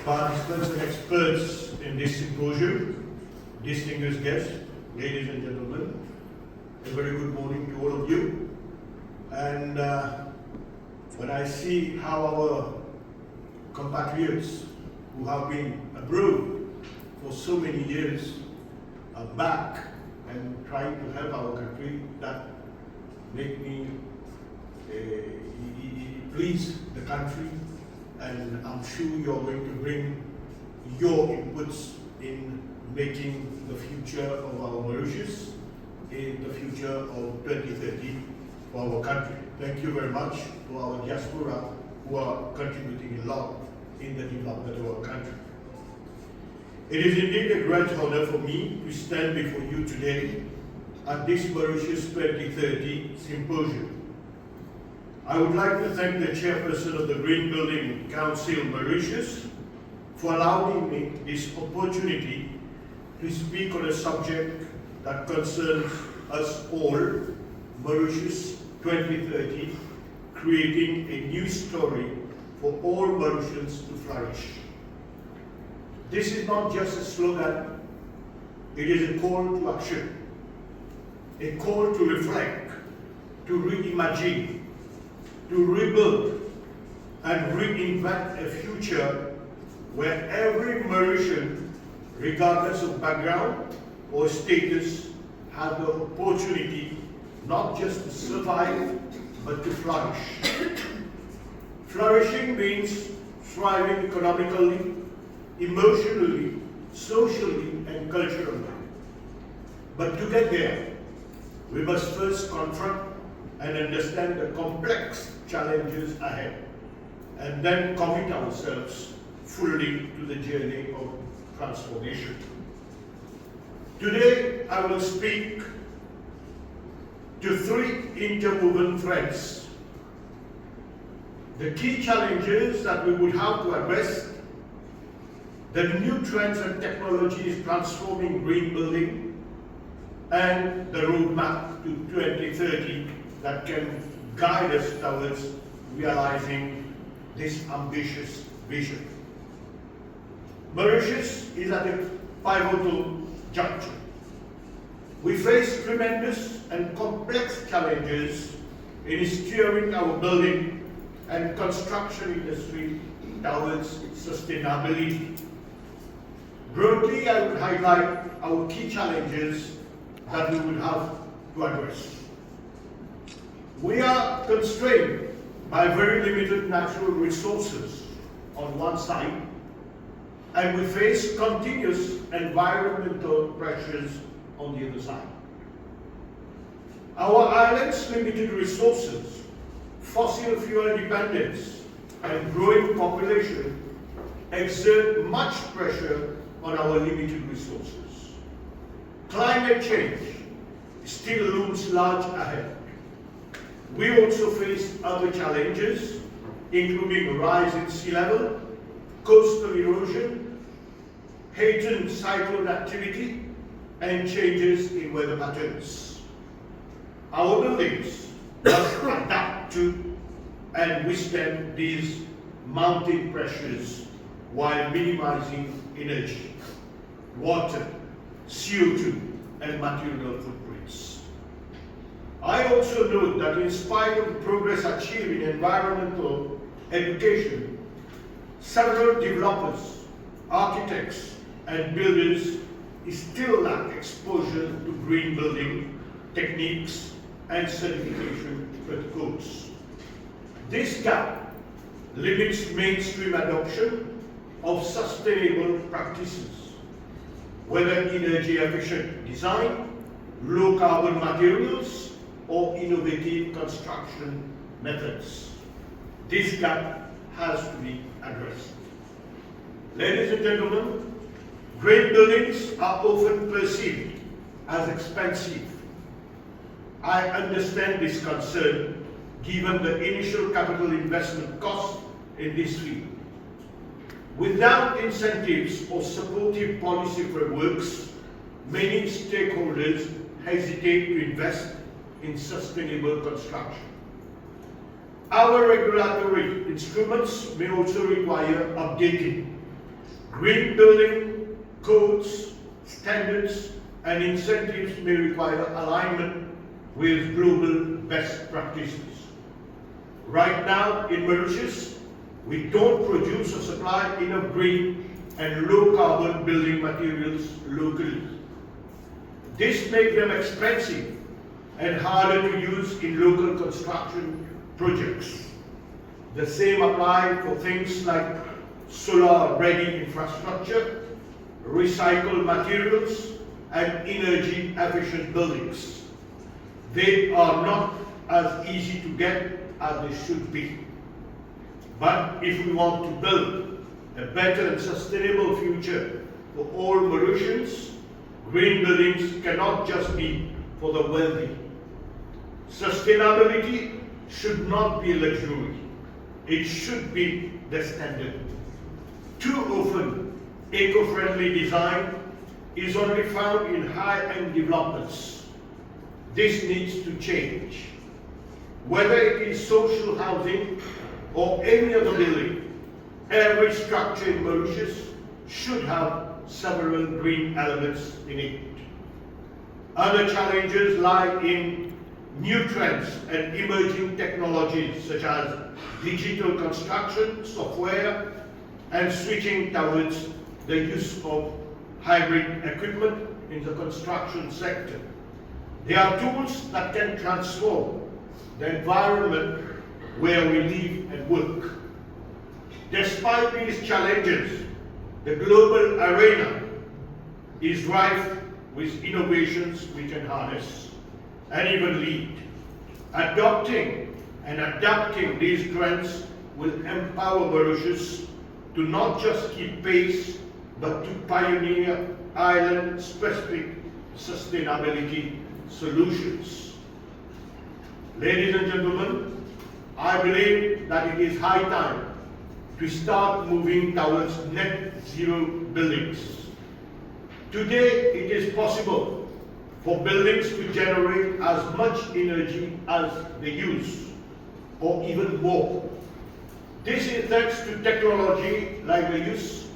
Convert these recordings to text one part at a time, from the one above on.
participants and experts in this symposium, distinguished guests, ladies and gentlemen, a very good morning to all of you. And when I see how our compatriots who have been abroad for so many years are back and trying to help our country, that make me please the country, and I'm sure you're going to bring your inputs in making the future of our Mauritius, in the future of 2030 for our country. Thank you very much to our diaspora who are contributing a lot in the development of our country. It is indeed a great honor for me to stand before you today at this Mauritius 2030 Symposium. I would like to thank the chairperson of the Green Building Council Mauritius for allowing me this opportunity to speak on a subject that concerns us all, Mauritius 2030, creating a new story for all Mauritians to flourish. This is not just a slogan, it is a call to action, a call to reflect, to reimagine, to rebuild and reinvent a future where every Mauritian, regardless of background or status, has the opportunity not just to survive, but to flourish. Flourishing means thriving economically, emotionally, socially, and culturally. But to get there, we must first confront and understand the complex challenges ahead, and then commit ourselves fully to the journey of transformation. Today, I will speak to three interwoven threads. The key challenges that we would have to address, the new trends and technologies transforming green building, and the roadmap to 2030 that can guide us towards realizing this ambitious vision. Mauritius is at a pivotal juncture. We face tremendous and complex challenges in steering our building and construction industry towards sustainability. Broadly, I would highlight our key challenges that we will have to address. We are constrained by very limited natural resources on one side, and we face continuous environmental pressures on the other side. Our island's limited resources, fossil fuel dependence, and growing population exert much pressure on our limited resources. Climate change still looms large ahead. We also face other challenges, including a rise in sea level, coastal erosion, heightened cyclone activity, and changes in weather patterns. Our buildings must adapt to and withstand these mounting pressures while minimizing energy, water, CO2, and material footprints. I also note that in spite of the progress achieved in environmental education, several developers, architects, and builders still lack exposure to green building techniques and certification protocols. This gap limits mainstream adoption of sustainable practices, whether energy efficient design, low carbon materials, or innovative construction methods. This gap has to be addressed. Ladies and gentlemen, great buildings are often perceived as expensive. I understand this concern given the initial capital investment cost in this field. Without incentives or supportive policy frameworks, many stakeholders hesitate to invest in sustainable construction. Our regulatory instruments may also require updating Green building codes, standards, and incentives may require alignment with global best practices. Right now in Mauritius, we don't produce or supply enough green and low carbon building materials locally. This makes them expensive and harder to use in local construction projects. The same applies for things like solar-ready infrastructure, recycled materials, and energy-efficient buildings. They are not as easy to get as they should be. But if we want to build a better and sustainable future for all Mauritians, green buildings cannot just be for the wealthy. Sustainability should not be a luxury. It should be the standard. Too often, eco-friendly design is only found in high-end developments. This needs to change. Whether it is social housing or any other building, every structure in Mauritius should have several green elements in it. Other challenges lie in new trends and emerging technologies such as digital construction, software, and switching towards the use of hybrid equipment in the construction sector. They are tools that can transform the environment where we live and work. Despite these challenges, the global arena is rife with innovations we can harness and even lead. Adopting and adapting these trends will empower Mauritius to not just keep pace, but to pioneer island-specific sustainability solutions. Ladies and gentlemen, I believe that it is high time to start moving towards net zero buildings. Today, it is possible for buildings to generate as much energy as they use, or even more. This is thanks to technology like the use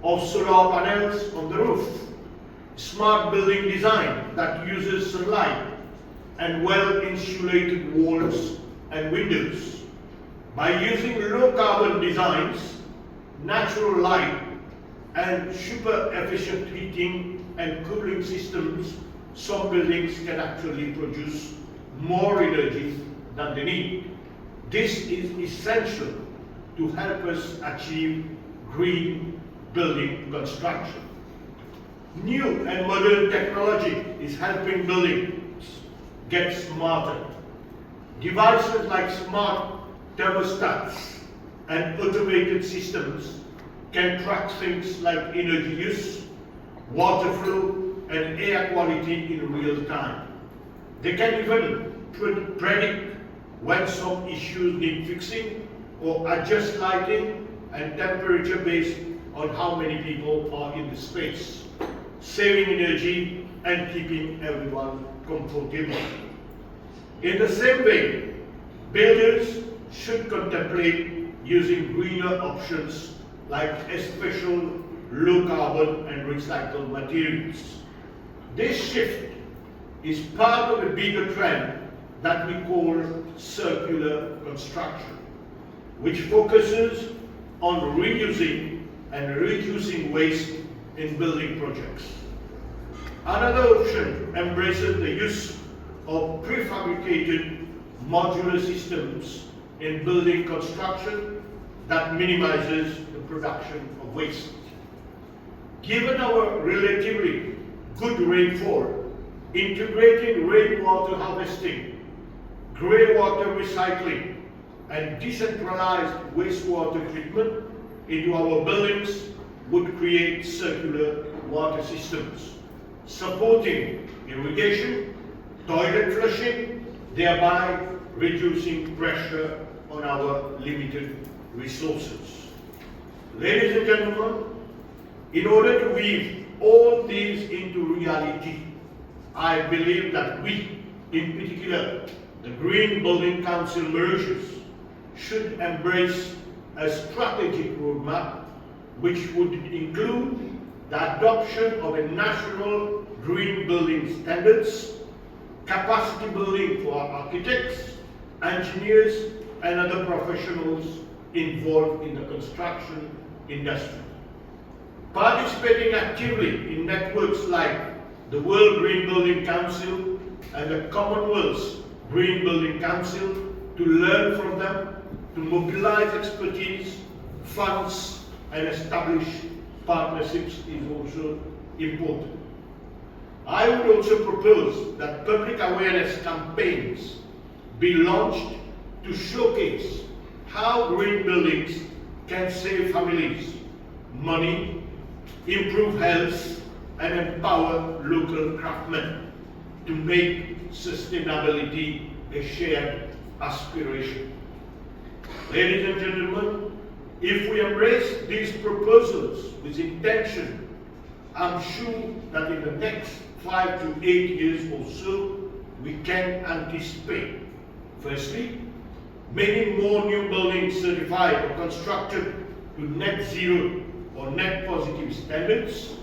of solar panels on the roof, smart building design that uses sunlight, and well-insulated walls and windows. By using low-carbon designs, natural light, and super efficient heating and cooling systems, some buildings can actually produce more energy than they need. This is essential to help us achieve green building construction. New and modern technology is helping buildings get smarter. Devices like smart thermostats and automated systems can track things like energy use, water flow, and air quality in real time. They can even predict when some issues need fixing or adjust lighting and temperature based on how many people are in the space, saving energy and keeping everyone comfortable. In the same way, builders should contemplate using greener options like special low carbon and recycled materials. This shift is part of a bigger trend that we call circular construction, which focuses on reusing and reducing waste in building projects. Another option embraces the use of prefabricated modular systems in building construction that minimizes the production of waste. Given our relatively good rainfall, integrating rainwater harvesting, grey water recycling, and decentralized wastewater treatment into our buildings would create circular water systems, supporting irrigation, toilet flushing, thereby reducing pressure on our limited resources. Ladies and gentlemen, in order to weave all these into reality, I believe that we, in particular, the Green Building Council Mauritius, should embrace a strategic roadmap which would include the adoption of a national green building standards, capacity building for architects, engineers, and other professionals involved in the construction industry. Participating actively in networks like the World Green Building Council and the Commonwealth's Green Building Council to learn from them, to mobilize expertise, funds, and establish partnerships is also important. I would also propose that public awareness campaigns be launched to showcase how green buildings can save families money, improve health, and empower local craftsmen to make sustainability a shared aspiration. Ladies and gentlemen, if we embrace these proposals with intention, I'm sure that in the next 5 to 8 years or so, we can anticipate, firstly, many more new buildings certified or constructed to net zero or net positive standards.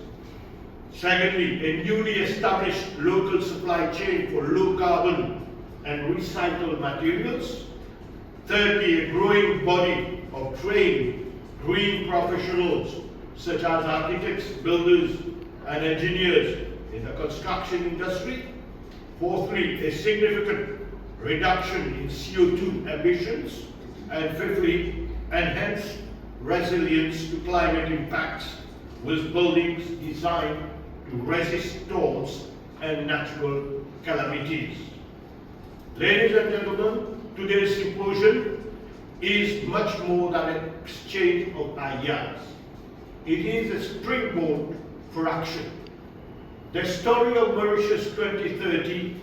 Secondly, a newly established local supply chain for low carbon and recycled materials. Thirdly, a growing body of trained green professionals such as architects, builders, and engineers in the construction industry. Fourthly, a significant reduction in CO2 emissions. And fifthly, enhanced resilience to climate impacts with buildings designed to resist storms and natural calamities. Ladies and gentlemen, today's symposium is much more than an exchange of ideas. It is a springboard for action. The story of Mauritius 2030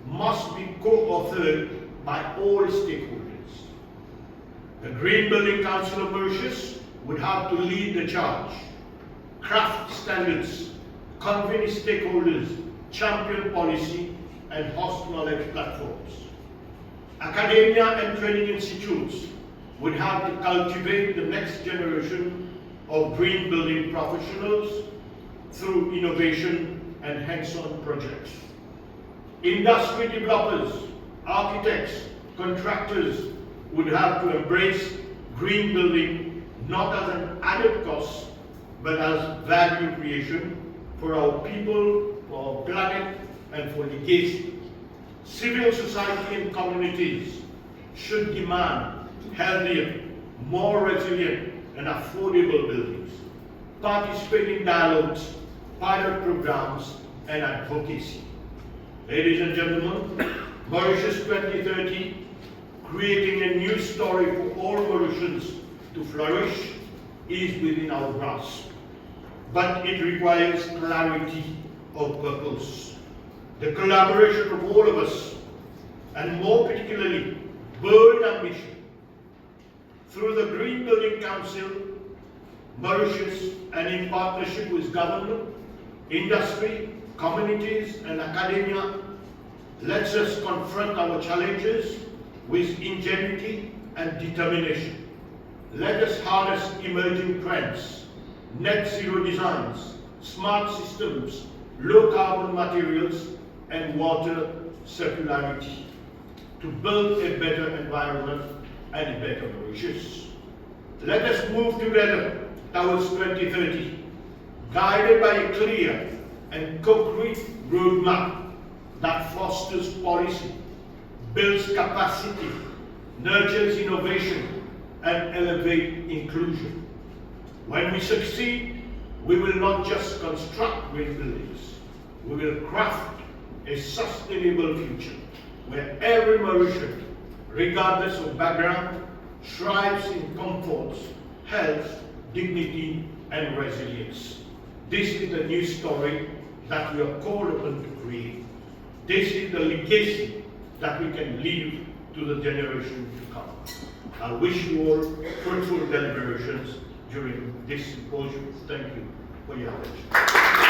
must be co-authored by all stakeholders. The Green Building Council of Mauritius would have to lead the charge, craft standards, convene stakeholders, champion policy, and host knowledge platforms. Academia and training institutes would have to cultivate the next generation of green building professionals through innovation and hands-on projects. Industry developers, architects, contractors would have to embrace green building not as an added cost, but as value creation for our people, for our planet, and for legacy. Civil society and communities should demand healthier, more resilient, and affordable buildings. Participate in dialogues, pilot programs, and advocacy. Ladies and gentlemen, Mauritius 2030, creating a new story for all Mauritians to flourish, is within our grasp. But it requires clarity of purpose, the collaboration of all of us, and more particularly, bold ambition. Through the Green Building Council, Mauritius, and in partnership with government, industry, communities, and academia, lets us confront our challenges with ingenuity and determination. Let us harness emerging trends, net zero designs, smart systems, low carbon materials, and water circularity to build a better environment and a better Mauritius. Let us move together towards 2030, guided by a clear and concrete roadmap that fosters policy, builds capacity, nurtures innovation, and elevates inclusion. When we succeed, we will not just construct great buildings, we will craft a sustainable future where every Mauritian, regardless of background, thrives in comfort, health, dignity, and resilience. This is the new story that we are called upon to create. This is the legacy that we can leave to the generation to come. I wish you all fruitful deliberations during this symposium. Thank you for your attention.